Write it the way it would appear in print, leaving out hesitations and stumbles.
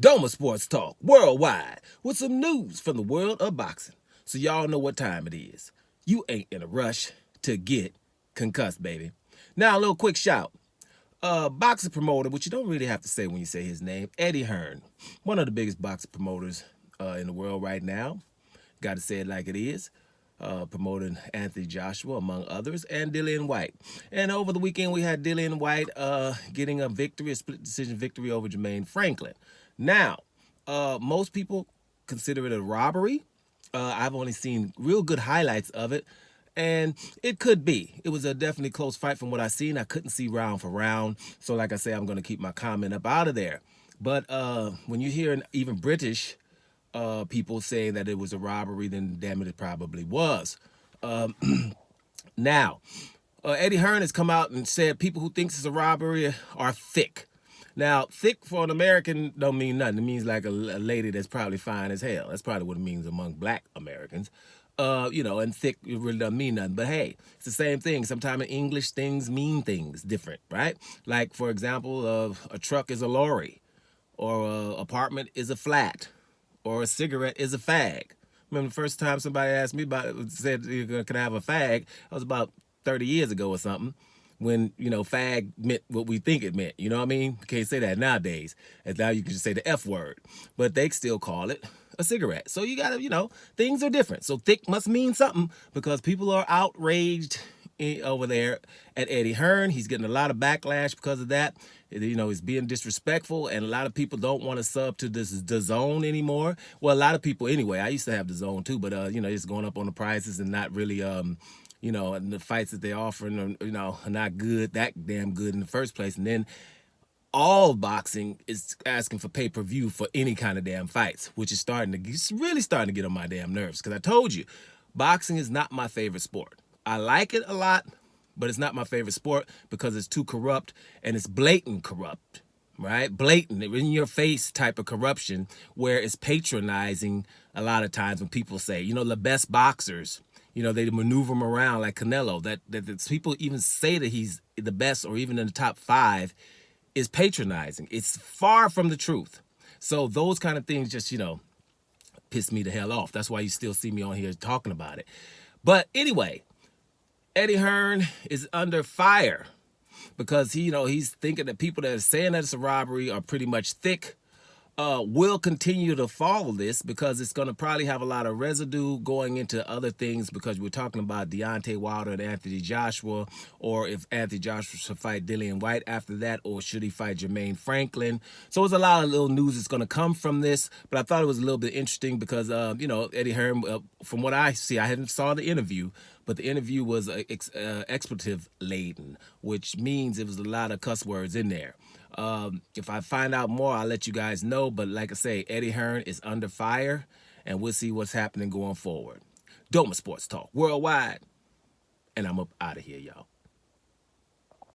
Doma Sports Talk worldwide with some news from the world of boxing. So y'all know what time it is. You ain't in a rush to get concussed, baby. Now a little quick shout. Boxing promoter, which you don't really have to say when you say his name, Eddie Hearn, one of the biggest boxing promoters in the world right now. Got to say it like it is. Promoting Anthony Joshua, among others, and Dillian Whyte. And over the weekend, we had Dillian Whyte getting a victory, a split decision victory over Jermaine Franklin. Now, most people consider it a robbery. I've only seen real good highlights of it, and it could be. It was a definitely close fight from what I've seen. I couldn't see round for round, so like I say, I'm going to keep my comment up out of there. But when you hear even British people saying that it was a robbery, then damn it probably was. Now, Eddie Hearn has come out and said people who think it's a robbery are thick. Now, thick for an American don't mean nothing. It means like a lady that's probably fine as hell. That's probably what it means among black Americans. And thick, it really doesn't mean nothing. But hey, it's the same thing. Sometimes in English, things mean things different, right? Like, for example, a truck is a lorry, or an apartment is a flat, or a cigarette is a fag. Remember the first time somebody asked me about it, said, "Can I have a fag?" That was about 30 years ago or something, when, fag meant what we think it meant. You know what I mean? You can't say that nowadays. And now you can just say the F word. But they still call it a cigarette. So you gotta, things are different. So thick must mean something, because people are outraged over there at Eddie Hearn. He's getting a lot of backlash because of that. He's being disrespectful, and a lot of people don't want to sub to the zone anymore. Well, a lot of people anyway. I used to have the zone too, but it's going up on the prices and not really and the fights that they're offering are not good, that damn good in the first place. And then all boxing is asking for pay-per-view for any kind of damn fights, which is really starting to get on my damn nerves. Because I told you, boxing is not my favorite sport. I like it a lot, but it's not my favorite sport because it's too corrupt, and it's blatant corrupt, right? Blatant, in your face type of corruption, where it's patronizing a lot of times when people say, the best boxers, they maneuver him around like Canelo. That people even say that he's the best or even in the top 5 is patronizing. It's far from the truth. So those kind of things just, piss me the hell off. That's why you still see me on here talking about it. But anyway, Eddie Hearn is under fire because he's thinking that people that are saying that it's a robbery are pretty much thick. Will continue to follow this because it's going to probably have a lot of residue going into other things, because we're talking about Deontay Wilder and Anthony Joshua, or if Anthony Joshua should fight Dillian Whyte after that, or should he fight Jermaine Franklin. So there's a lot of little news that's going to come from this, but I thought it was a little bit interesting because, Eddie Hearn, from what I see, I hadn't saw the interview, but the interview was expletive laden, which means it was a lot of cuss words in there. If I find out more, I'll let you guys know. But like I say, Eddie Hearn is under fire, and we'll see what's happening going forward. Doma Sports Talk worldwide, and I'm up out of here, y'all.